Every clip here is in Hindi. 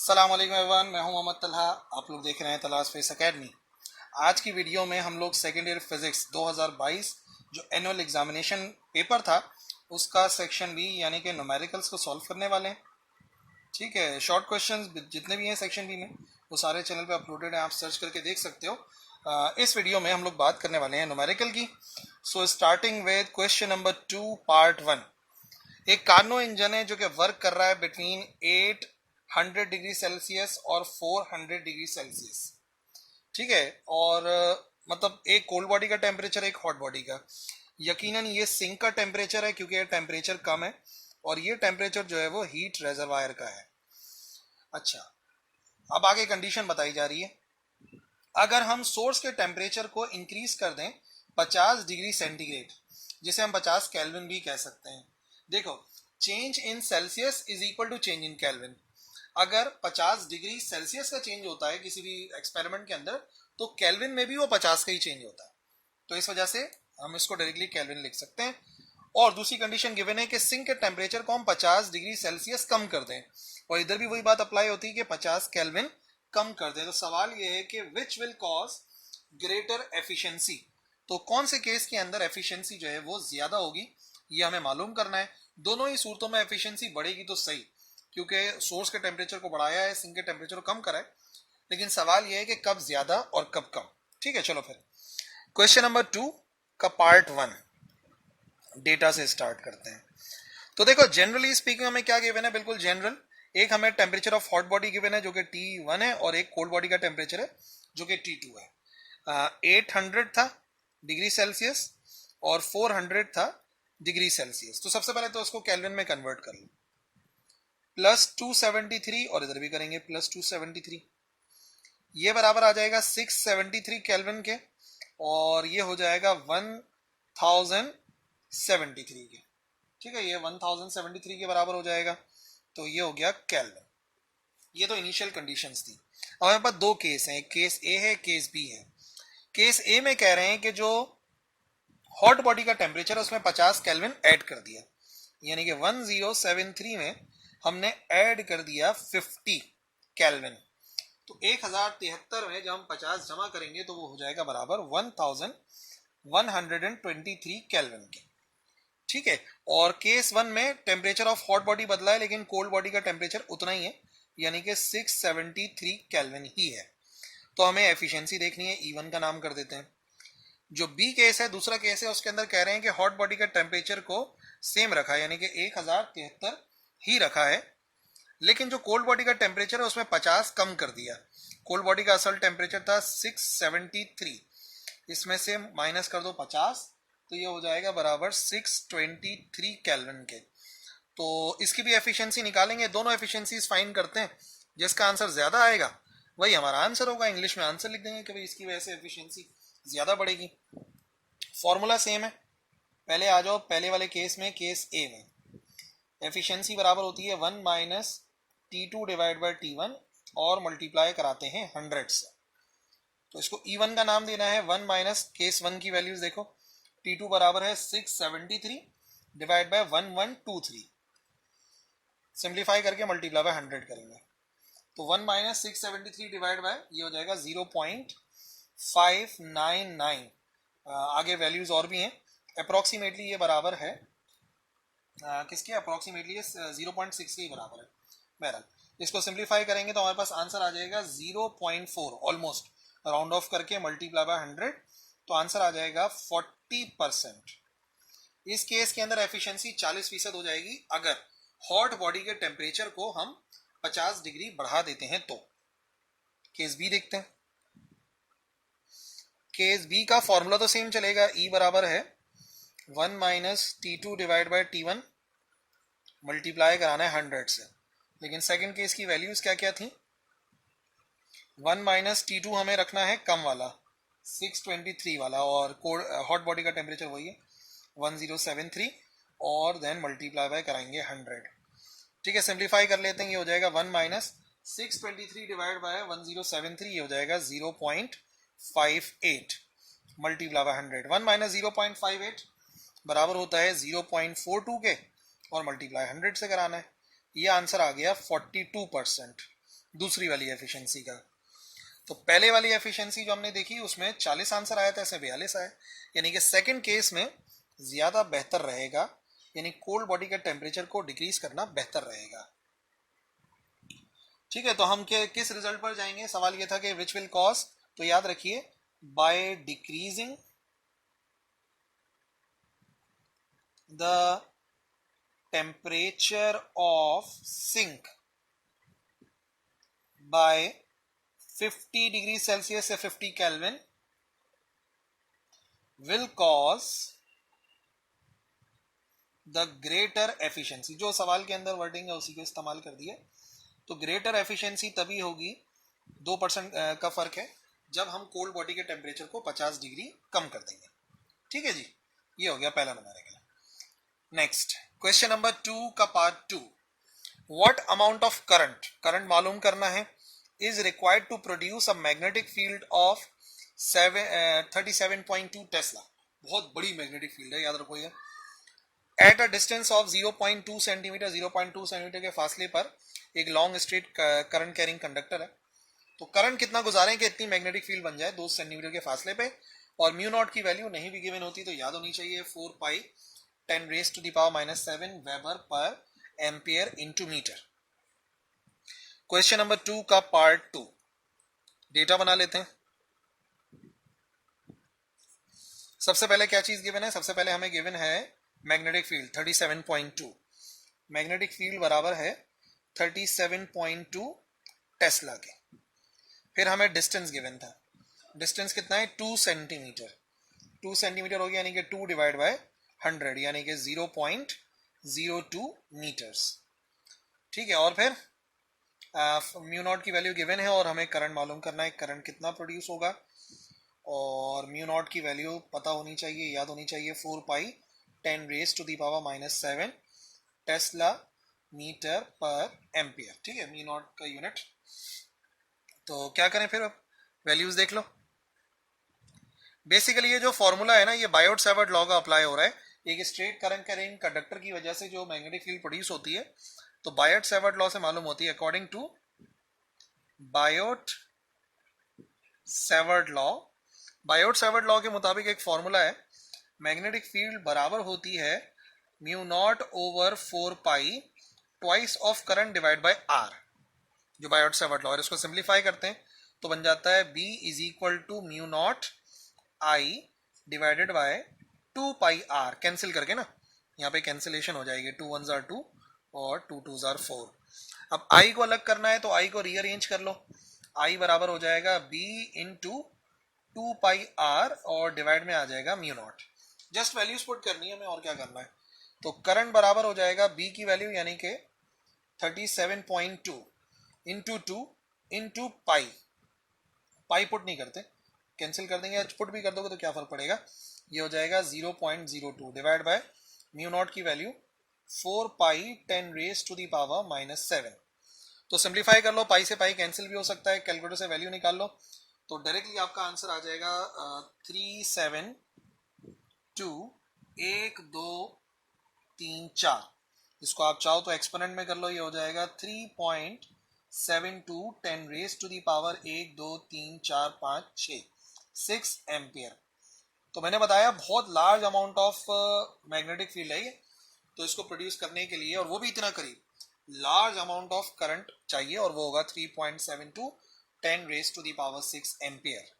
अस्सलाम वालेकुम एवरीवन, मैं हूं मोहम्मद तलहा। आप लोग देख रहे हैं तलाश फेस एकेडमी। आज की वीडियो में हम लोग सेकेंड ईयर फिजिक्स 2022 जो एनुअल एग्जामिनेशन पेपर था उसका सेक्शन बी यानी कि न्यूमेरिकल्स को सॉल्व करने वाले हैं। ठीक है, शॉर्ट क्वेश्चंस जितने भी हैं सेक्शन बी में वो सारे चैनल पे अपलोडेड हैं, आप सर्च करके देख सकते हो। इस वीडियो में हम लोग बात करने वाले हैं न्यूमेरिकल की। So starting with question number 2 part 1। एक कार्नो इंजन है जो कि वर्क कर रहा है बिटवीन 800 डिग्री सेल्सियस और 400 डिग्री सेल्सियस। ठीक है, और मतलब एक कोल्ड बॉडी का टेम्परेचर, एक हॉट बॉडी का। यकीनन ये सिंक का टेम्परेचर है क्योंकि ये टेम्परेचर कम है और ये टेम्परेचर जो है वो हीट रेजर्वायर का है। अच्छा, अब आगे कंडीशन बताई जा रही है। अगर हम सोर्स के टेम्परेचर को इंक्रीज कर दें 50 डिग्री सेंटीग्रेड, जिसे हम 50 केल्विन भी कह सकते हैं। देखो, change in Celsius is equal to change in kelvin. अगर 50 डिग्री सेल्सियस का चेंज होता है किसी भी एक्सपेरिमेंट के अंदर तो केल्विन में भी वो 50 का ही चेंज होता है। तो इस वजह से हम इसको डायरेक्टली केल्विन लिख सकते हैं। और दूसरी कंडीशन गिवन है कि सिंक के टेम्परेचर को हम 50 डिग्री सेल्सियस कम कर दें, और इधर भी वही बात अप्लाई होती है कि 50 केल्विन कम कर दें। तो सवाल यह है कि which will cause greater efficiency. तो कौन से केस के अंदर एफिशिएंसी जो है वो ज्यादा होगी, ये हमें मालूम करना है। दोनों ही सूरतों में एफिशिएंसी बढ़ेगी तो सही, क्योंकि सोर्स के टेम्परेचर को बढ़ाया है, सिंक के टेम्परेचर को कम करा है। लेकिन सवाल यह है कि कब ज्यादा और कब कम। ठीक है, चलो फिर क्वेश्चन नंबर 2 का पार्ट 1 डेटा से स्टार्ट करते हैं। तो देखो, जनरली स्पीकिंग हमें क्या गिवन है, बिल्कुल जनरल। एक हमें temperature of hot body given है जो कि T1 है, और एक कोल्ड बॉडी का टेम्परेचर है जो कि T2 है। 800 था डिग्री सेल्सियस और 400 था डिग्री सेल्सियस। तो सबसे पहले तो उसको केल्विन में कन्वर्ट कर लो। +273, और इधर भी करेंगे +273, ये बराबर आ जाएगा 673 केल्विन के, और ये हो जाएगा 1073 के। ठीक है, ये 1073 के बराबर हो जाएगा। तो ये हो गया केल्विन। ये तो इनिशियल कंडीशंस थी। अब हमारे पास दो केस हैं, एक केस ए है, केस बी है। केस ए में कह रहे हैं कि जो हॉट बॉडी का टेम्परेचर है उसमें 50 केल्विन ऐड कर दिया, यानी कि 1073 में हमने ऐड कर दिया 50 केल्विन। तो 1073 में जब हम 50 जमा करेंगे तो वो हो जाएगा बराबर 1123 केल्विन के। ठीक है, और केस 1 में टेम्परेचर ऑफ हॉट बॉडी बदला है लेकिन कोल्ड बॉडी का टेम्परेचर उतना ही है, यानी कि 673 केल्विन ही है। तो हमें एफिशिएंसी देखनी है, E1 का नाम कर देते हैं। जो बी केस है, दूसरा केस है, उसके अंदर कह रहे हैं कि हॉट बॉडी का टेम्परेचर को सेम रखा है, यानी कि 1073 ही रखा है, लेकिन जो कोल्ड बॉडी का टेम्परेचर है उसमें 50 कम कर दिया। कोल्ड बॉडी का असल टेम्परेचर था 673, इसमें से माइनस कर दो 50, तो ये हो जाएगा बराबर 623 केल्विन के। तो इसकी भी एफिशिएंसी निकालेंगे, दोनों एफिशिएंसीज फाइंड करते हैं। जिसका आंसर ज्यादा आएगा वही हमारा आंसर होगा। इंग्लिश में आंसर लिख देंगे कि भाई इसकी वजह से एफिशिएंसी ज्यादा बढ़ेगी। फॉर्मूला सेम है, पहले आ जाओ पहले वाले केस में, केस ए में एफिशिएंसी बराबर होती है 1 minus T2 divide by T1 और मल्टीप्लाई कराते हैं 100 से। तो इसको E1 का नाम देना है 1 माइनस केस 1 की वैल्यूज देखो, T2 बराबर है 673 डिवाइड बाय 1123, सिंप्लीफाई करके मल्टीप्लाई बाय 100 करेंगे। तो 1 माइनस 673 डिवाइड बाय ये हो जाएगा 0.599। आगे वैल्यूज और भी हैं। अप्रोक्सीमेटली ये बराबर है किसके, अप्रोक्सीमेटली 0.6 के बराबर है। बहरहाल इसको सिंप्लीफाई करेंगे तो हमारे पास आंसर आ जाएगा 0.4, ऑलमोस्ट राउंड ऑफ करके मल्टीप्लाई बाय 100, तो आंसर आ जाएगा 40%। इस केस के अंदर एफिशिएंसी 40% हो जाएगी अगर हॉट बॉडी के टेम्परेचर को हम 50 डिग्री बढ़ा देते हैं तो। केस बी देखते हैं। केस बी का फॉर्मूला तो सेम चलेगा, E बराबर है 1 minus T2 divide by T1, multiply कराना है 100 से। लेकिन सेकंड केस की वैल्यूज क्या क्या थी, 1 माइनस T2 हमें रखना है कम वाला 623 वाला, और हॉट बॉडी का टेम्परेचर वही है 1073, और देन मल्टीप्लाई बाय कराएंगे 100। ठीक है, सिंप्लीफाई कर लेते हैं, ये हो जाएगा 1 माइनस 623 डिवाइड बाय 1073, ये हो जाएगा 0.58 मल्टीप्लाई बाय 100। 1 माइनस 0.58 बराबर होता है 0.42 के, और मल्टीप्लाई 100 से कराना है। ये आंसर आ गया 42%। दूसरी वाली एफिशिएंसी का। तो पहले वाली एफिशिएंसी जो हमने देखी उसमें 40 आंसर आया था, ऐसे 42 आया, यानी कि सेकंड केस में ज्यादा बेहतर रहेगा, यानी कोल्ड बॉडी के टेम्परेचर को डिक्रीज करना बेहतर रहेगा। ठीक है, तो हम किस रिजल्ट पर जाएंगे? सवाल ये था कि विच विल कॉज, तो याद रखिए by decreasing the temperature of sink by 50 degree Celsius या 50 kelvin will cause the greater efficiency। जो सवाल के अंदर वर्डिंग है उसी को इस्तेमाल कर दिए। तो ग्रेटर एफिशिएंसी तभी होगी, 2% का फर्क है, जब हम कोल्ड बॉडी के टेम्परेचर को 50 डिग्री कम कर देंगे। ठीक है जी, ये हो गया पहला न्यूमेरिकल। नेक्स्ट क्वेश्चन नंबर 2 का part 2, what amount of current मालूम करना है, is required to produce a magnetic field of 37.2 tesla. बहुत बड़ी मैग्नेटिक फील्ड है, याद रखो ये। At a distance of 0.2 centimetre, 0.2 centimetre के फासले पर एक long straight current carrying conductor है। तो करंट कितना गुजारें कि इतनी मैग्नेटिक फील्ड बन जाए 2 सेंटीमीटर के फासले पे, और म्यू नॉट की वैल्यू नहीं भी गिवन होती तो याद होनी चाहिए 4 pi 10 raise to the power -7 weber per ampere into metre. Question number 2 का पार्ट 2, डेटा बना लेते हैं। सबसे पहले क्या चीज गिवन है? सबसे पहले हमें गिवन है मैग्नेटिक फील्ड 37.2। मैग्नेटिक फील्ड बराबर है 37.2 टेस्ला के। फिर हमें डिस्टेंस गिवन था, डिस्टेंस कितना है? 2 सेंटीमीटर। 2 सेंटीमीटर हो गया यानी कि 2 डिवाइड बाय 100 यानी कि 0.02 मीटर्स। ठीक है, और फिर म्यू नॉट की वैल्यू गिवन है और हमें करंट मालूम करना है, करंट कितना प्रोड्यूस होगा, और म्यू नॉट की वैल्यू पता होनी चाहिए, याद होनी चाहिए 4 pi 10 raise to the power -7 tesla metre per ampere. ठीक है, म्यू नॉट का यूनिट। तो क्या करें फिर, अब वैल्यूज देख लो। बेसिकली ये जो फॉर्मूला है ना, ये बायोट सावर्ट लॉ का अप्लाई हो रहा है। एक स्ट्रेट करंट कैरिंग कंडक्टर की वजह से जो मैग्नेटिक फील्ड प्रोड्यूस होती है, तो बायोट सावर्ट लॉ से मालूम होती है। According to Biot Savart law, Biot Savart law के मुताबिक एक फॉर्मूला है, मैग्नेटिक फील्ड बराबर होती है mu not over 4 pi twice of current divide by R, जो बायोट सावर्ट लॉ है। इसको सिंप्लीफाई करते हैं तो बन जाता है B is equal to mu naught I divided by 2 pi R, cancel करके ना, यहाँ पे कैंसिलेशन हो जाएगी, 2 1s are 2 और 2 2s are 4। अब आई को अलग करना है तो आई को रीअरेंज कर लो, आई बराबर हो जाएगा B इंटू 2 पाई आर और डिवाइड में आ जाएगा mu naught. Just values put करनी है हमें, और क्या करना है। तो करंट बराबर हो जाएगा B की वैल्यू यानी कि 37.2 इंटू 2 इंटू पाई, पाई पुट नहीं करते, कैंसिल कर देंगे, पुट भी कर दोगे तो क्या फर्क पड़ेगा, ये हो जाएगा 0.02 डिवाइड बाय म्यू नॉट की value 4 pi 10 raise to the power -7। तो सिंप्लीफाई कर लो, पाई से पाई कैंसिल भी हो सकता है, कैलकुलेटर से वैल्यू निकाल लो, तो डायरेक्टली आपका आंसर आ जाएगा 372 1 2 3 4। इसको आप चाहो तो एक्सपोनेंट में कर लो, ये हो जाएगा 3.72 10 raise to the power 1 2 3 4 5 6 6 ampere. तो मैंने बताया बहुत large amount of magnetic field है ये, तो इसको प्रोड्यूस करने के लिए, और वो भी इतना करीब, लार्ज अमाउंट ऑफ करंट चाहिए, और वो होगा 3.72 10 raise to the power 6 ampere.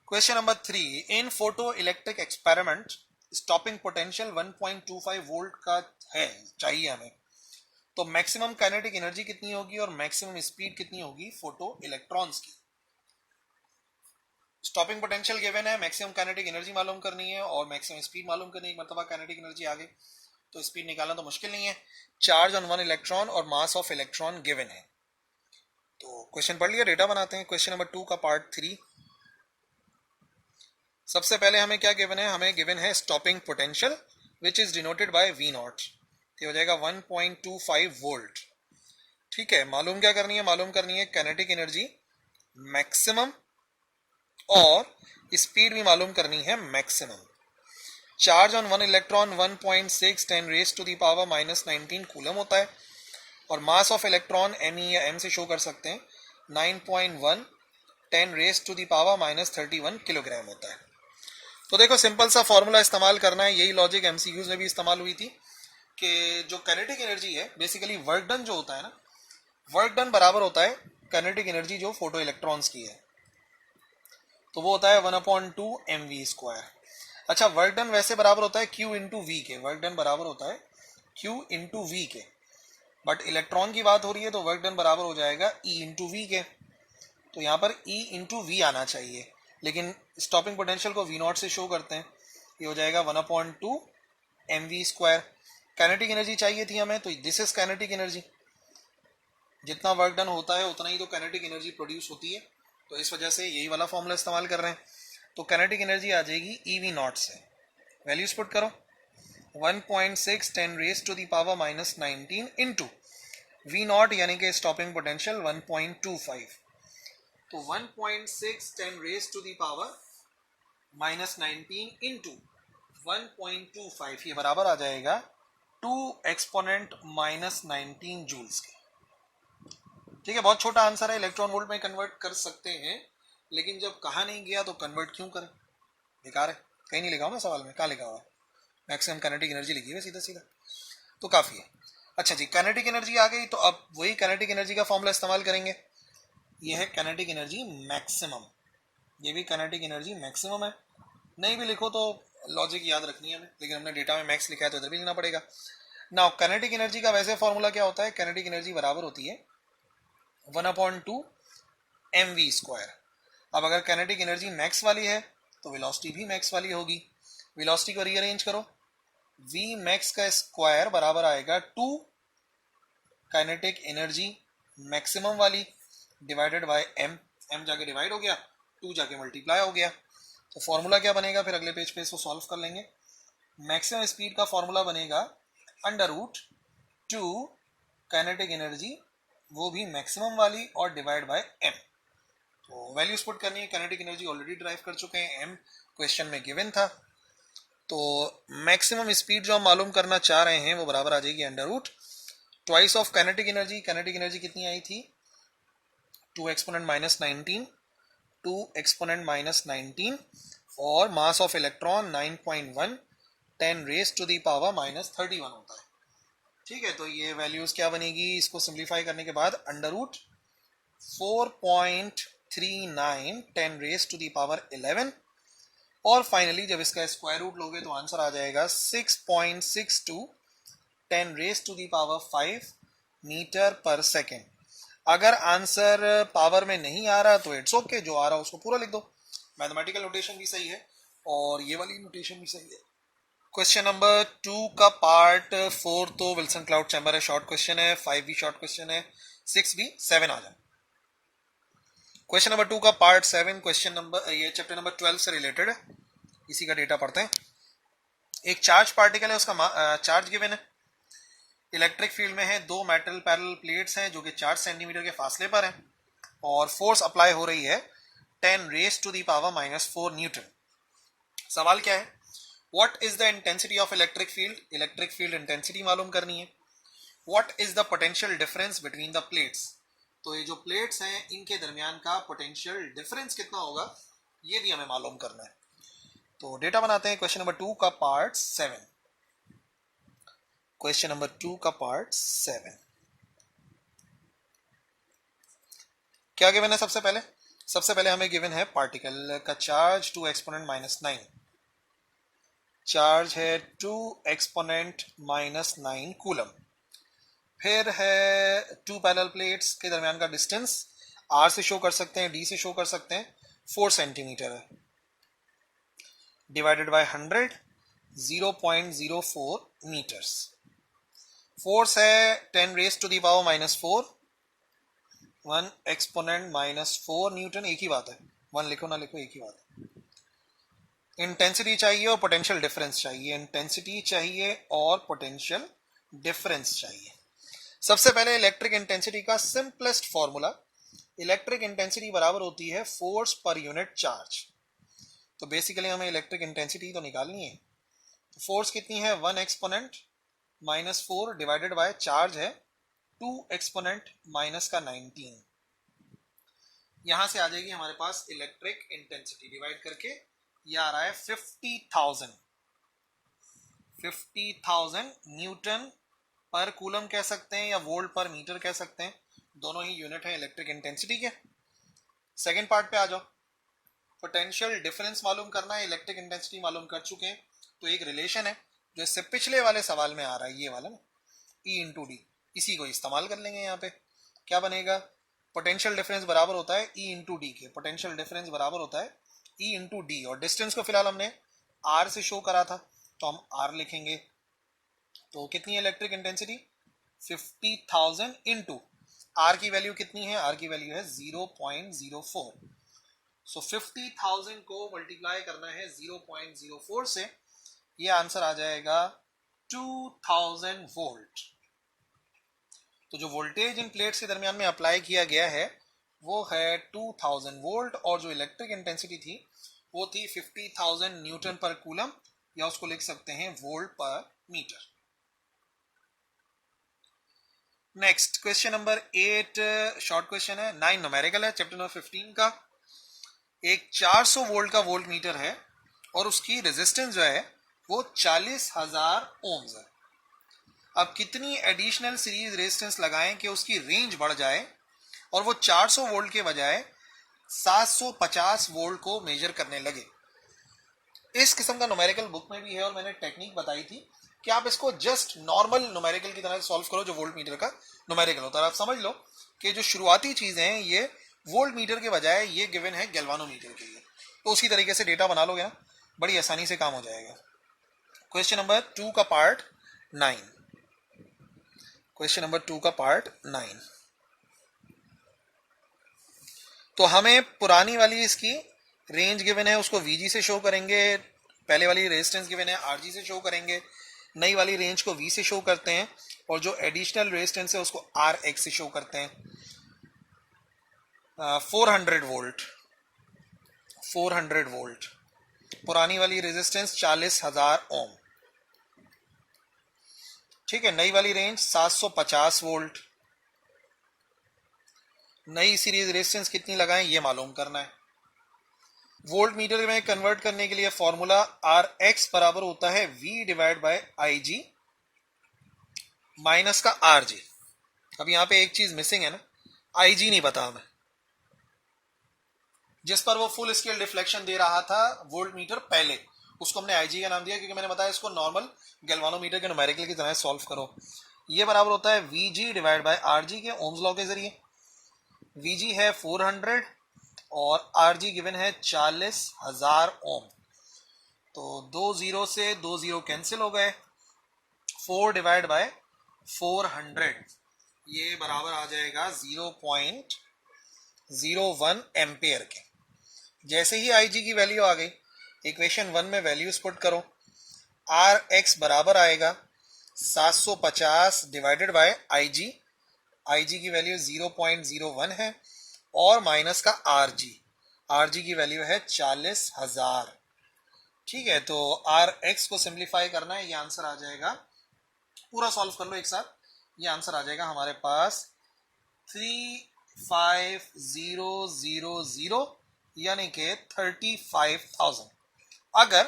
Question number 3, in photo electric experiment stopping potential 1.25 volt का है, चाहिए हमें, तो मैक्सिमम काइनेटिक एनर्जी कितनी होगी और मैक्सिमम स्पीड कितनी होगी फोटो इलेक्ट्रॉन्स की। स्टॉपिंग पोटेंशियल गिवन है, मैक्सिमम काइनेटिक एनर्जी मालूम करनी है और मैक्सिमम स्पीड मालूम करनी है। एक मरतबा काइनेटिक एनर्जी आ गई तो स्पीड निकालना तो मुश्किल नहीं है। चार्ज ऑन 1 इलेक्ट्रॉन और मास ऑफ इलेक्ट्रॉन गिवन है। तो क्वेश्चन पढ़ लिया, डेटा बनाते हैं। क्वेश्चन नंबर 2 का पार्ट 3। सबसे पहले हमें क्या गिवन है, हमें गिवन है stopping potential which is denoted by V not, ये हो जाएगा 1.25 वोल्ट। ठीक है, मालूम क्या करनी है, मालूम करनी है काइनेटिक एनर्जी मैक्सिमम और स्पीड भी मालूम करनी है maximum. Charge on 1 electron 1.6 10 raise to the power -19 coulomb होता है, और मास ऑफ इलेक्ट्रॉन me या m से शो कर सकते हैं 9.1 10 raise to the power -31 kilogram होता है। तो देखो सिंपल सा फॉर्मूला इस्तेमाल करना है, यही लॉजिक एमसीक्यूज में भी इस्तेमाल हुई थी कि जो काइनेटिक एनर्जी है बेसिकली वर्क डन जो होता है ना, वर्क डन बराबर होता है काइनेटिक एनर्जी जो फोटो इलेक्ट्रॉन्स की है, तो वो होता है 1/2 mv²। अच्छा वर्क डन वैसे बराबर होता है Q इंटू वी के, वर्क डन बराबर होता है Q इंटू वी के, बट इलेक्ट्रॉन की बात हो रही है तो वर्क डन बराबर हो जाएगा E इंटू वी के। तो यहाँ पर E इंटू वी आना चाहिए, लेकिन स्टॉपिंग पोटेंशियल को V0 से शो करते हैं, ये हो जाएगा 1/2 mv²। काइनेटिक एनर्जी चाहिए थी हमें, तो दिस इज काइनेटिक एनर्जी, जितना वर्क डन होता है उतना ही तो काइनेटिक एनर्जी प्रोड्यूस होती है, तो इस वजह से यही वाला फॉर्मूला इस्तेमाल कर रहे हैं। तो काइनेटिक एनर्जी आ जाएगी EV0 से, वैल्यूज पुट करो 1.6 10 raise to the power -19 into V0 यानी कि स्टॉपिंग पोटेंशियल 1.25, तो 1.6 10 raise to the power -19 into 1.25, ये बराबर आ जाएगा 2 एक्सपोनेंट -19 जूल्स के। ठीक है, बहुत छोटा आंसर है, इलेक्ट्रॉन वोल्ट में कन्वर्ट कर सकते हैं, लेकिन जब कहा नहीं गया तो कन्वर्ट क्यों करें, बेकार है। कहीं नहीं लिखा हुआ सवाल में, कहाँ लिखा हुआ है, मैक्सिमम काइनेटिक एनर्जी लिखी है सीधा सीधा, तो काफ़ी है। अच्छा जी, काइनेटिक एनर्जी आ गई, तो अब वही काइनेटिक एनर्जी का फॉर्मूला इस्तेमाल करेंगे। ये है काइनेटिक एनर्जी मैक्सिमम, ये भी काइनेटिक एनर्जी मैक्सिमम है, नहीं भी लिखो तो लॉजिक याद रखनी है हमें, लेकिन हमने डेटा में मैक्स लिखा है तो इधर भी लिखना पड़ेगा। नाउ काइनेटिक एनर्जी का वैसे फॉर्मूला क्या होता है, काइनेटिक एनर्जी बराबर होती है 1/2 mv²। अब अगर काइनेटिक एनर्जी मैक्स वाली है तो वेलोसिटी भी मैक्स वाली होगी, वेलोसिटी को रीअरेंज करो, v मैक्स का स्क्वायर बराबर आएगा 2 काइनेटिक एनर्जी मैक्सिमम वाली डिवाइडेड बाय m, m जाके डिवाइड हो गया, 2 जाके मल्टीप्लाई हो गया, तो फॉर्मूला क्या बनेगा, फिर अगले पेज पे इसको सॉल्व कर लेंगे। मैक्सिमम स्पीड का फॉर्मूला बनेगा √2 काइनेटिक एनर्जी, वो भी मैक्सिमम वाली, और डिवाइड बाय m। तो वैल्यूज पुट करनी है, काइनेटिक एनर्जी ऑलरेडी ड्राइव कर चुके हैं, m क्वेश्चन में गिवन था, तो मैक्सिमम स्पीड जो हम मालूम करना चाह रहे हैं वो बराबर आ जाएगी √2 of kinetic energy. Kinetic energy कितनी आई थी, 2 एक्सपोनेंट -19, 2 एक्सपोनेंट -19, और mass of electron 9.1 10 raise to the power -31 होता है। ठीक है, तो ये वैल्यूज क्या बनेगी, इसको सिंप्लीफाई करने के बाद √4.39 10 रेज टू द पावर 11, और फाइनली जब इसका स्क्वायर रूट लोगे तो आंसर आ जाएगा 6.62 10 raise to the power 5 metre पर सेकेंड। अगर आंसर पावर में नहीं आ रहा तो इट्स ओके, जो आ रहा है उसको पूरा लिख दो, मैथमेटिकल नोटेशन भी सही है और ये वाली नोटेशन भी सही है। क्वेश्चन नंबर 2 का पार्ट 4 तो विल्सन क्लाउड चैम्बर है, शॉर्ट क्वेश्चन है, 5 भी शॉर्ट क्वेश्चन है, 6 भी, 7 आ जाए। क्वेश्चन नंबर 2 का पार्ट 7, क्वेश्चन नंबर, ये चैप्टर नंबर 12 से रिलेटेड है, इसी का डेटा पढ़ते हैं। एक चार्ज पार्टिकल है, उसका चार्ज गिवन है, इलेक्ट्रिक फील्ड में है, 2 मेटल पैरेलल प्लेट्स हैं जो कि 4 सेंटीमीटर के फासले पर हैं, और फोर्स अप्लाई हो रही है 10 raise to the power -4 newton. सवाल क्या है, what is the intensity of electric field, electric field intensity मालूम करनी है। What is the potential difference between the plates, तो ये जो प्लेट्स हैं इनके दरमियान का पोटेंशियल डिफरेंस कितना होगा, ये भी हमें मालूम करना है। तो डेटा बनाते हैं क्वेश्चन नंबर 2 का पार्ट 7। क्वेश्चन नंबर 2 का पार्ट 7 क्या गिवन है, सबसे पहले हमें गिवन है पार्टिकल का चार्ज 2 एक्सपोनेंट -9, चार्ज है 2 एक्सपोनेंट -9 कूलम, फिर है 2 पैरेलल प्लेट्स के दरमियान का डिस्टेंस r से शो कर सकते हैं, d से शो कर सकते हैं, 4 सेंटीमीटर है, डिवाइडेड बाय 100 0.04 मीटर्स। फोर्स है 10 raise to the power -4, 1 exponent -4 newton, एक ही बात है, 1 लिखो ना लिखो एक ही बात है। इंटेंसिटी चाहिए और पोटेंशियल डिफरेंस चाहिए, इंटेंसिटी चाहिए और पोटेंशियल डिफरेंस चाहिए। सबसे पहले इलेक्ट्रिक इंटेंसिटी का सिंपलेस्ट फॉर्मूला, इलेक्ट्रिक इंटेंसिटी बराबर होती है फोर्स पर यूनिट चार्ज, तो बेसिकली हमें इलेक्ट्रिक इंटेंसिटी तो निकालनी है, तो फोर्स कितनी है 1 एक्सपोनेंट -4 डिवाइडेड बाय चार्ज है 2 एक्सपोनेंट माइनस का 19, यहां से आ जाएगी हमारे पास इलेक्ट्रिक इंटेंसिटी डिवाइड करके, यह आ रहा है 50,000 न्यूटन पर कूलम कह सकते हैं या वोल्ट पर मीटर कह सकते हैं, दोनों ही यूनिट है इलेक्ट्रिक इंटेंसिटी के। सेकेंड पार्ट पे आ जाओ, पोटेंशियल डिफरेंस मालूम करना है, इलेक्ट्रिक इंटेंसिटी मालूम कर चुके हैं, तो एक रिलेशन है जो इससे पिछले वाले सवाल में आ रहा है, ये वाला ना, E इंटू डी, इसी को इस्तेमाल कर लेंगे। यहाँ पे क्या बनेगा, पोटेंशियल डिफरेंस बराबर होता है E इंटू डी के, पोटेंशियल डिफरेंस बराबर होता है E इंटू डी, और डिस्टेंस को फिलहाल हमने R से शो करा था तो हम R लिखेंगे। तो कितनी है इलेक्ट्रिक इंटेंसिटी, 50,000 इंटू R की वैल्यू कितनी है, R की वैल्यू है 0.04, सो 50,000 को मल्टीप्लाई करना है 0.04 से, ये आंसर आ जाएगा 2000 वोल्ट। तो जो वोल्टेज इन प्लेट्स के दरमियान में अप्लाई किया गया है वो है 2000 वोल्ट, और जो इलेक्ट्रिक इंटेंसिटी थी वो थी 50,000 न्यूटन पर कूलम, या उसको लिख सकते हैं वोल्ट पर metre. Next question number 8 short question है, 9 न्यूमेरिकल है, चैप्टर नंबर 15 का। एक 400 वोल्ट का वोल्ट मीटर है और उसकी रेजिस्टेंस जो है वो 40,000 ओम्स है। अब कितनी एडिशनल सीरीज रेजिस्टेंस लगाएं कि उसकी रेंज बढ़ जाए और वो 400 वोल्ट के बजाय 750 वोल्ट को मेजर करने लगे। इस किस्म का न्यूमेरिकल बुक में भी है और मैंने टेक्निक बताई थी कि आप इसको जस्ट नॉर्मल न्यूमेरिकल की तरह सॉल्व करो जो वोल्ट मीटर का न्यूमेरिकल होता है। आप समझ लो कि जो शुरुआती चीजें हैं ये वोल्ट मीटर के बजाय ये गिवन है गैल्वानोमीटर के लिए, तो उसी तरीके से डेटा बना लोगे ना, बड़ी आसानी से काम हो जाएगा। क्वेश्चन नंबर 2 का पार्ट 9, क्वेश्चन नंबर 2 का पार्ट 9। तो हमें पुरानी वाली इसकी रेंज गिवन है उसको Vg से शो करेंगे, पहले वाली रेजिस्टेंस गिवन है Rg से शो करेंगे, नई वाली रेंज को V से शो करते हैं, और जो एडिशनल रेजिस्टेंस है उसको Rx से शो करते हैं। 400 वोल्ट, 400 वोल्ट, पुरानी वाली रेजिस्टेंस 40,000 ओम, ठीक है। नई वाली रेंज 750 वोल्ट, नई सीरीज रेजिस्टेंस कितनी लगाएं ये मालूम करना है। वोल्ट मीटर में कन्वर्ट करने के लिए फॉर्मूला Rx बराबर होता है V divide by IG minus का Rg। अब यहां पे एक चीज मिसिंग है ना, IG नहीं पता हमें, जिस पर वो फुल स्केल डिफ्लेक्शन दे रहा था वोल्ट मीटर पहले, उसको हमने IG का नाम दिया क्योंकि मैंने बताया इसको नॉर्मल गैल्वानोमीटर के न्यूमेरिकल की तरह सॉल्व करो। ये बराबर होता है Vg डिवाइड बाय Rg के ओम्स लॉ के जरिए। Vg है 400 और Rg गिवन है 40,000 ओम, तो 2 जीरो से 2 जीरो कैंसिल हो गए, 4 डिवाइड बाय 400 ये बराबर आ जाएगा 0.01 एम्पेयर के। जैसे ही IG की वैल्यू आ गई, इक्वेशन 1 में वैल्यूज पुट करो, Rx बराबर आएगा 750 डिवाइडेड बाय IG, IG की वैल्यू 0.01 है, और माइनस का Rg की वैल्यू है 40,000, ठीक है। तो Rx को सिंप्लीफाई करना है, ये आंसर आ जाएगा, पूरा सॉल्व कर लो एक साथ, ये आंसर आ जाएगा हमारे पास 35,000 यानी कि 35,000। अगर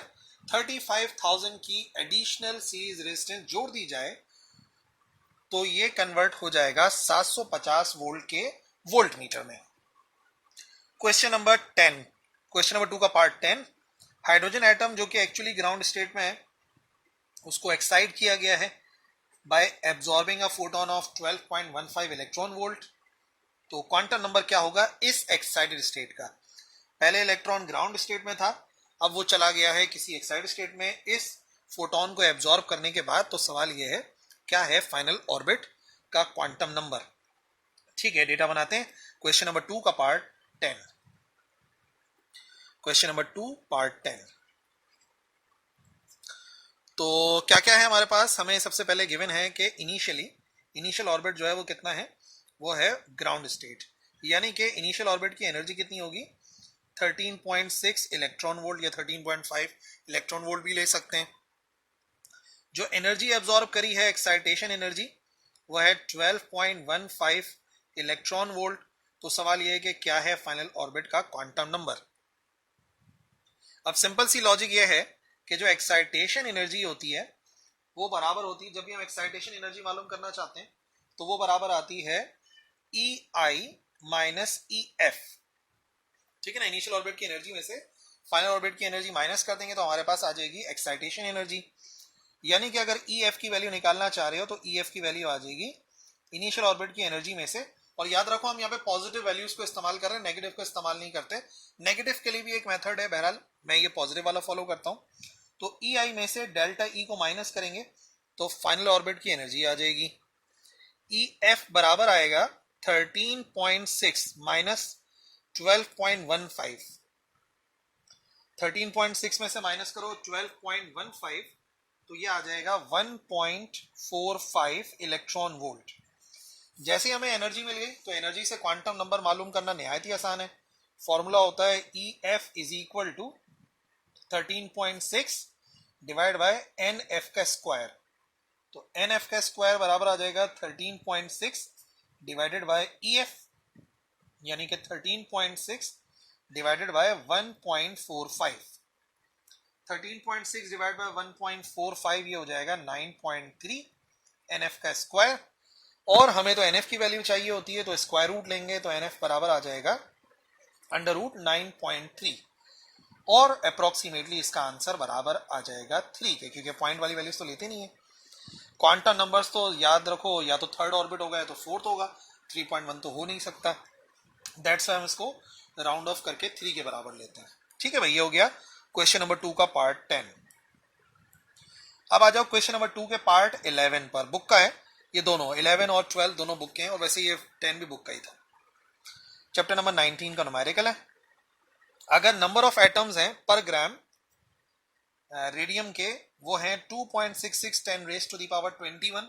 35,000 की एडिशनल सीरीज रेजिस्टेंस जोड़ दी जाए तो ये कन्वर्ट हो जाएगा 750 वोल्ट के वोल्ट मीटर में। क्वेश्चन नंबर 10, क्वेश्चन नंबर 2 का पार्ट 10, हाइड्रोजन एटम जो कि एक्चुअली ग्राउंड स्टेट में है उसको एक्साइट किया गया है bye absorbing a photon of 12.15 electron volt. तो क्वांटम नंबर क्या होगा इस एक्साइटेड स्टेट का, पहले इलेक्ट्रॉन ग्राउंड स्टेट में था, अब वो चला गया है किसी एक्साइटेड स्टेट में इस फोटोन को एब्जॉर्ब करने के बाद। तो सवाल ये है क्या है फाइनल ऑर्बिट का क्वांटम नंबर, ठीक है। डेटा बनाते हैं, क्वेश्चन नंबर 2 का पार्ट 10, क्वेश्चन नंबर 2 पार्ट 10। तो क्या क्या है हमारे पास, हमें सबसे पहले गिवन है कि इनिशियल ऑर्बिट जो है वो कितना है, वो है ग्राउंड स्टेट, यानी कि इनिशियल ऑर्बिट की एनर्जी कितनी होगी 13.6 इलेक्ट्रॉन वोल्ट या 13.5 इलेक्ट्रॉन वोल्ट भी ले सकते हैं। जो एनर्जी एब्जॉर्ब करी है एक्साइटेशन एनर्जी वो है 12.15 इलेक्ट्रॉन वोल्ट। तो सवाल ये है कि क्या है फाइनल ऑर्बिट का क्वांटम नंबर। अब सिंपल सी लॉजिक ये है कि जो एक्साइटेशन एनर्जी होती है वो बराबर होती है, जब भी हम एक्साइटेशन एनर्जी मालूम करना चाहते हैं तो वो बराबर आती है ई आई माइनस ई एफ। ठीक है ना, इनिशियल ऑर्बिट की एनर्जी में से फाइनल ऑर्बिट की एनर्जी माइनस कर देंगे तो हमारे पास आ जाएगी एक्साइटेशन एनर्जी। यानी कि अगर ई एफ की वैल्यू निकालना चाह रहे हो तो ई एफ की वैल्यू आ जाएगी इनिशियल ऑर्बिट की एनर्जी में से। और याद रखो हम यहाँ पे पॉजिटिव वैल्यूज को इस्तेमाल कर रहे हैं, नेगेटिव को इस्तेमाल नहीं करते। नेगेटिव के लिए भी एक मेथड है, बहरहाल मैं ये पॉजिटिव वाला फॉलो करता हूं। तो ई आई में से डेल्टा ई को माइनस करेंगे तो फाइनल ऑर्बिट की एनर्जी आ जाएगी। ई एफ बराबर आएगा 13.6 माइनस 12.15। 13.6 में से माइनस करो 12.15 तो ये आ जाएगा 1.45 इलेक्ट्रॉन वोल्ट। जैसे ही हमें एनर्जी मिल गई तो एनर्जी से क्वांटम नंबर मालूम करना निहायत ही आसान है। फॉर्मूला होता है E F is equal to 13.6 divide by N F का स्क्वायर। तो एन एफ का स्क्वायर बराबर आ जाएगा 13.6 डिवाइडेड बाय ई एफ, यानी कि 13.6 डिवाइडेड बाय 1.45। 13.6 डिवाइड बाय 1.45 ये हो जाएगा 9.3 एन एफ का स्क्वायर। और हमें तो एन एफ की वैल्यू चाहिए होती है तो स्क्वायर रूट लेंगे तो एन एफ बराबर आ जाएगा अंडर रूट 9.3 और अप्रोक्सीमेटली इसका आंसर बराबर आ जाएगा 3 के, क्योंकि पॉइंट वाली वैल्यूज तो लेते नहीं है। क्वांटम नंबर्स तो याद रखो, या तो थर्ड ऑर्बिट होगा या तो फोर्थ होगा, 3.1 तो हो नहीं सकता। दैट्स व्हाई हम इसको राउंड ऑफ करके 3 के बराबर लेते हैं। ठीक है भाई, ये हो गया क्वेश्चन नंबर 2 का पार्ट 10। अब आ जाओ क्वेश्चन नंबर 2 के पार्ट 11 पर। बुक का है ये दोनों, 11 और 12 दोनों बुक के हैं, और वैसे ये 10 भी बुक का ही था। चैप्टर नंबर 19 का न्यूमेरिकल है। अगर नंबर ऑफ एटम्स हैं पर ग्राम रेडियम के वो हैं 2.66 10 रेज टू द पावर 21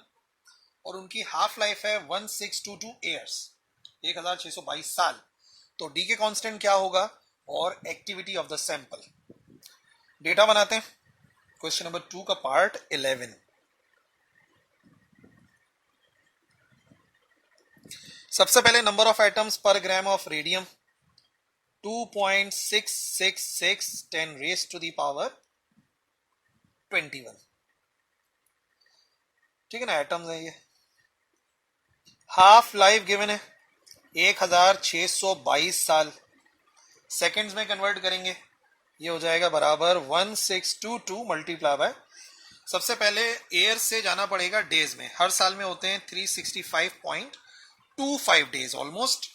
और उनकी हाफ लाइफ है 1622 ईयर्स, 1622 साल, तो डी के कांस्टेंट क्या होगा और activity of the sample. Data बनाते हैं। क्वेश्चन नंबर 2 का पार्ट 11। सबसे पहले नंबर ऑफ एटम्स पर gram of radium 2.666 10 raise to the power 21। ठीक है ना, एटम्स है ये। हाफ लाइफ गिवन है 1622 साल, सेकंड्स में कन्वर्ट करेंगे ये हो जाएगा बराबर 1622 मल्टीप्लाई बाय, सबसे पहले एयर से जाना पड़ेगा डेज में। हर साल में होते हैं 365.25 डेज ऑलमोस्ट,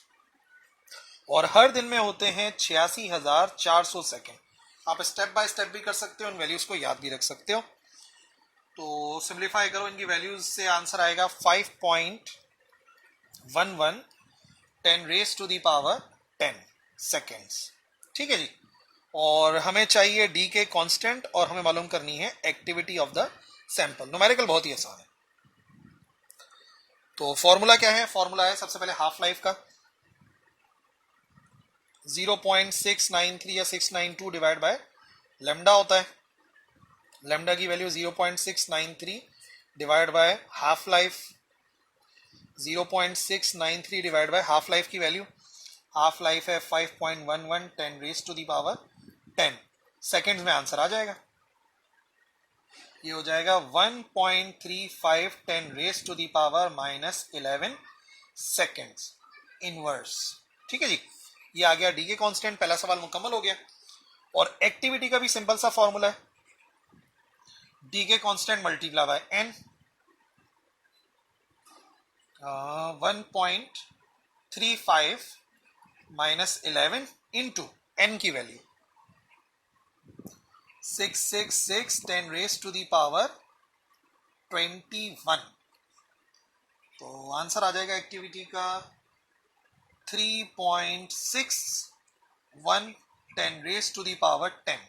और हर दिन में होते हैं 86,400 सेकेंड। आप स्टेप बाय स्टेप भी कर सकते हो, इन वैल्यूज को याद भी रख सकते हो। तो सिंप्लीफाई करो इनकी वैल्यूज से, आंसर आएगा 5.11 10 raise to the power 10 seconds. ठीक है जी, और हमें चाहिए डी के कांस्टेंट और हमें मालूम करनी है activity of the sample. Numerical बहुत ही आसान है। तो फॉर्मूला क्या है? फॉर्मूला है सबसे पहले हाफ लाइफ का 0.693 या 692 डिवाइड बाय लेमडा होता है। लेमडा की value 0.693 divide by half life, 0.693 divide by half life की वैल्यू, हाफ लाइफ है 5.11 10 raise to the power 10 seconds में आंसर आ जाएगा। ये हो जाएगा 1.35 10 raise to the power -11 seconds inverse. ठीक है जी, ये आ गया डी के कांस्टेंट। पहला सवाल मुकम्मल हो गया। और एक्टिविटी का भी सिंपल सा फॉर्मूला है, डी के constant multiply by n, 1.35 -11 into n की value 666 10 raise to the power 21। तो आंसर आ जाएगा एक्टिविटी का 3.61 10 रेज टू द पावर 10।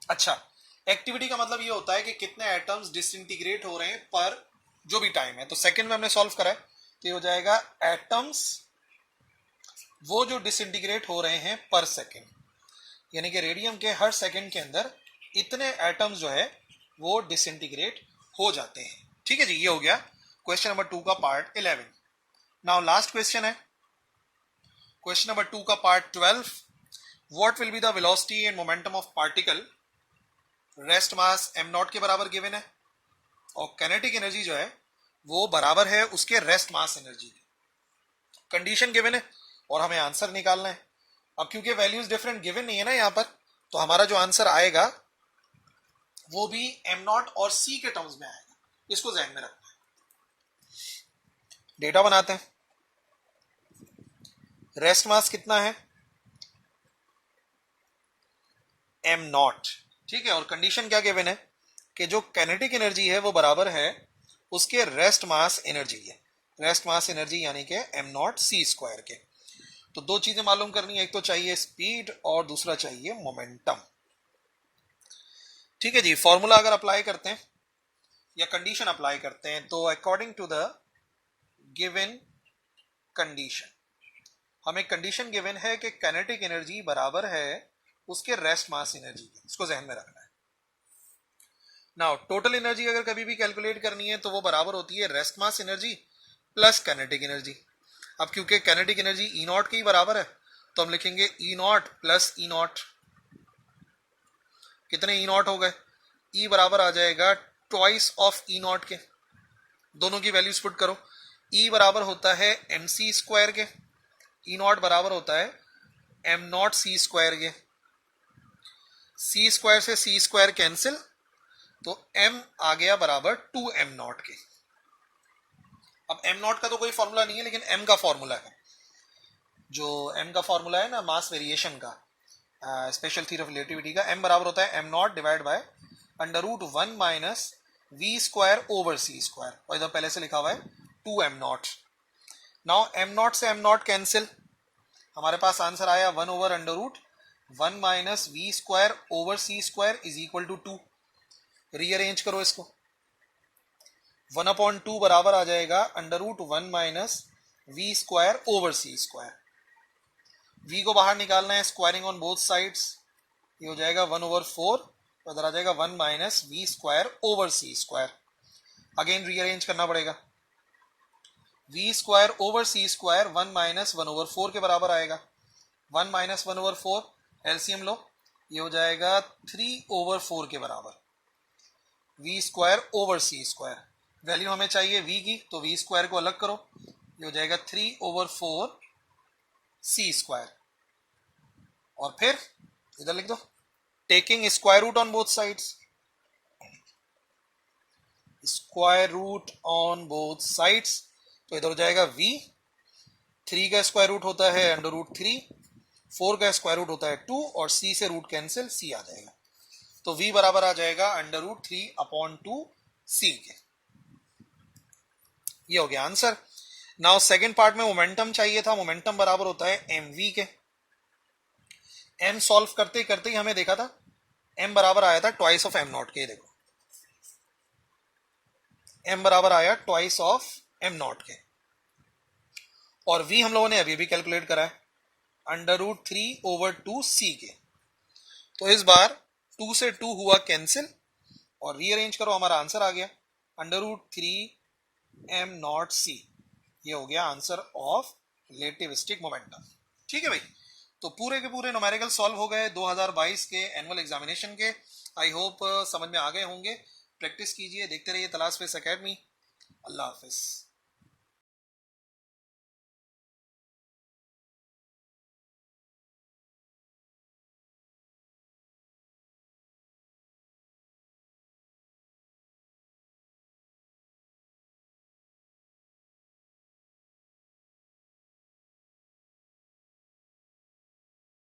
अच्छा, एक्टिविटी का मतलब ये होता है कि कितने एटम्स डिसइंटीग्रेट हो रहे हैं पर जो भी टाइम है। तो सेकंड में हमने सॉल्व करा है तो ये हो जाएगा एटम्स वो जो डिसइंटीग्रेट हो रहे हैं पर सेकंड, यानी कि रेडियम के हर सेकंड के अंदर इतने एटम्स जो है वो डिसइंटीग्रेट हो जाते हैं। ठीक है जी, ये हो गया क्वेश्चन नंबर 2 का पार्ट 11। नाउ लास्ट क्वेश्चन है क्वेश्चन नंबर 2 का part 12। What will be the velocity and momentum of particle rest mass am not के बराबर गिवन है और काइनेटिक एनर्जी जो है वो बराबर है उसके रेस्ट मास एनर्जी की। कंडीशन गिवन है और हमें आंसर निकालना है। अब क्योंकि वैल्यूज डिफरेंट गिवन नहीं है ना यहाँ पर, तो हमारा जो आंसर आएगा वो भी एम नॉट और सी के टर्म्स में आएगा। इसको ध्यान में रखना है। डेटा बनाते हैं। रेस्ट मास कितना है? एम नॉट, ठीक है। और कंडीशन क्या गिवन है कि जो काइनेटिक एनर्जी है वो बराबर है उसके रेस्ट मास एनर्जी के। रेस्ट मास एनर्जी यानी कि एम नॉट सी स्क्वायर के। तो दो चीजें मालूम करनी है, एक तो चाहिए स्पीड और दूसरा चाहिए मोमेंटम। ठीक है जी। फॉर्मूला अगर अप्लाई करते हैं या कंडीशन अप्लाई करते हैं तो according to the given condition, हमें कंडीशन गिवन है कि काइनेटिक एनर्जी बराबर है उसके रेस्ट मास एनर्जी के। इसको ध्यान में रखना है। नाउ टोटल एनर्जी अगर कभी भी कैलकुलेट करनी है तो वो बराबर होती है rest mass energy plus kinetic energy. अब क्योंकि काइनेटिक एनर्जी ई नॉट के ही बराबर है तो हम लिखेंगे ई नॉट प्लस ई नॉट। कितने ई नॉट हो गए? ई बराबर आ जाएगा ट्वाइस ऑफ ई नॉट के। दोनों की वैल्यूज पुट करो। ई बराबर होता है एम सी स्क्वायर के, ई नॉट बराबर होता है एम नॉट सी स्क्वायर के। सी स्क्वायर से सी स्क्वायर कैंसिल, तो एम आ गया बराबर 2 एम नॉट के। अब एम नॉट का तो कोई फॉर्मूला नहीं है लेकिन एम का फॉर्मूला है। जो एम का फॉर्मूला है ना मास वेरिएशन का, स्पेशल थ्योरी ऑफ रिलेटिविटी का, एम बराबर होता है M naught divide by under root 1 minus V square over C square. और इधर पहले से लिखा हुआ है 2 M naught. Now M naught से एम नॉट कैंसिल, हमारे पास आंसर आया 1 over under root 1 minus V square over C square is equal to 2। Rearrange करो इसको। 1/2 बराबर आ जाएगा under root 1 minus V square over C square. V को बाहर निकालना है, स्क्वायरिंग ऑन बोथ साइड्स, ये हो जाएगा 1/4। तो इधर आ जाएगा 1 minus V square over C square. Again rearrange करना पड़ेगा। V square over C square 1 minus 1/4 के बराबर आएगा। 1 माइनस 1/4 एलसीएम लो, ये हो जाएगा 3/4 के बराबर। V square over C square, value हमें चाहिए वी की, तो वी स्क्वायर को अलग करो, ये हो जाएगा 3/4 सी स्क्वायर। और फिर इधर लिख दो taking square root on both sides. Square root on both sides, तो इधर हो जाएगा वी। 3 का स्क्वायर रूट होता है अंडर रूट 3, 4 का स्क्वायर रूट होता है 2 और सी से रूट कैंसिल, सी आ जाएगा। तो v बराबर आ जाएगा अंडर रूट 3/2 सी के। ये हो गया आंसर। नाउ सेकंड पार्ट में मोमेंटम चाहिए था। मोमेंटम बराबर होता है एम वी के। एम सॉल्व करते करते ही हमें देखा था एम बराबर आया था ट्वाइस ऑफ एम नॉट के। देखो एम बराबर आया ट्वाइस ऑफ एम नॉट के। और v हम लोगों ने अभी भी कैलकुलेट करा है अंडर रूट 3/2 सी के। तो इस बार 2 से 2 हुआ कैंसिल और रीअरेंज करो, हमारा आंसर आ गया अंडर रूट 3 एम नॉट सी। ये हो गया आंसर ऑफ रिलेटिविस्टिक मोमेंटम। ठीक है भाई। तो पूरे के पूरे न्यूमेरिकल सॉल्व हो गए 2022 के एनुअल एग्जामिनेशन के। आई होप समझ में आ गए होंगे। प्रैक्टिस कीजिए, देखते रहिए तलाश फेस एकेडमी। अल्लाह हाफिज।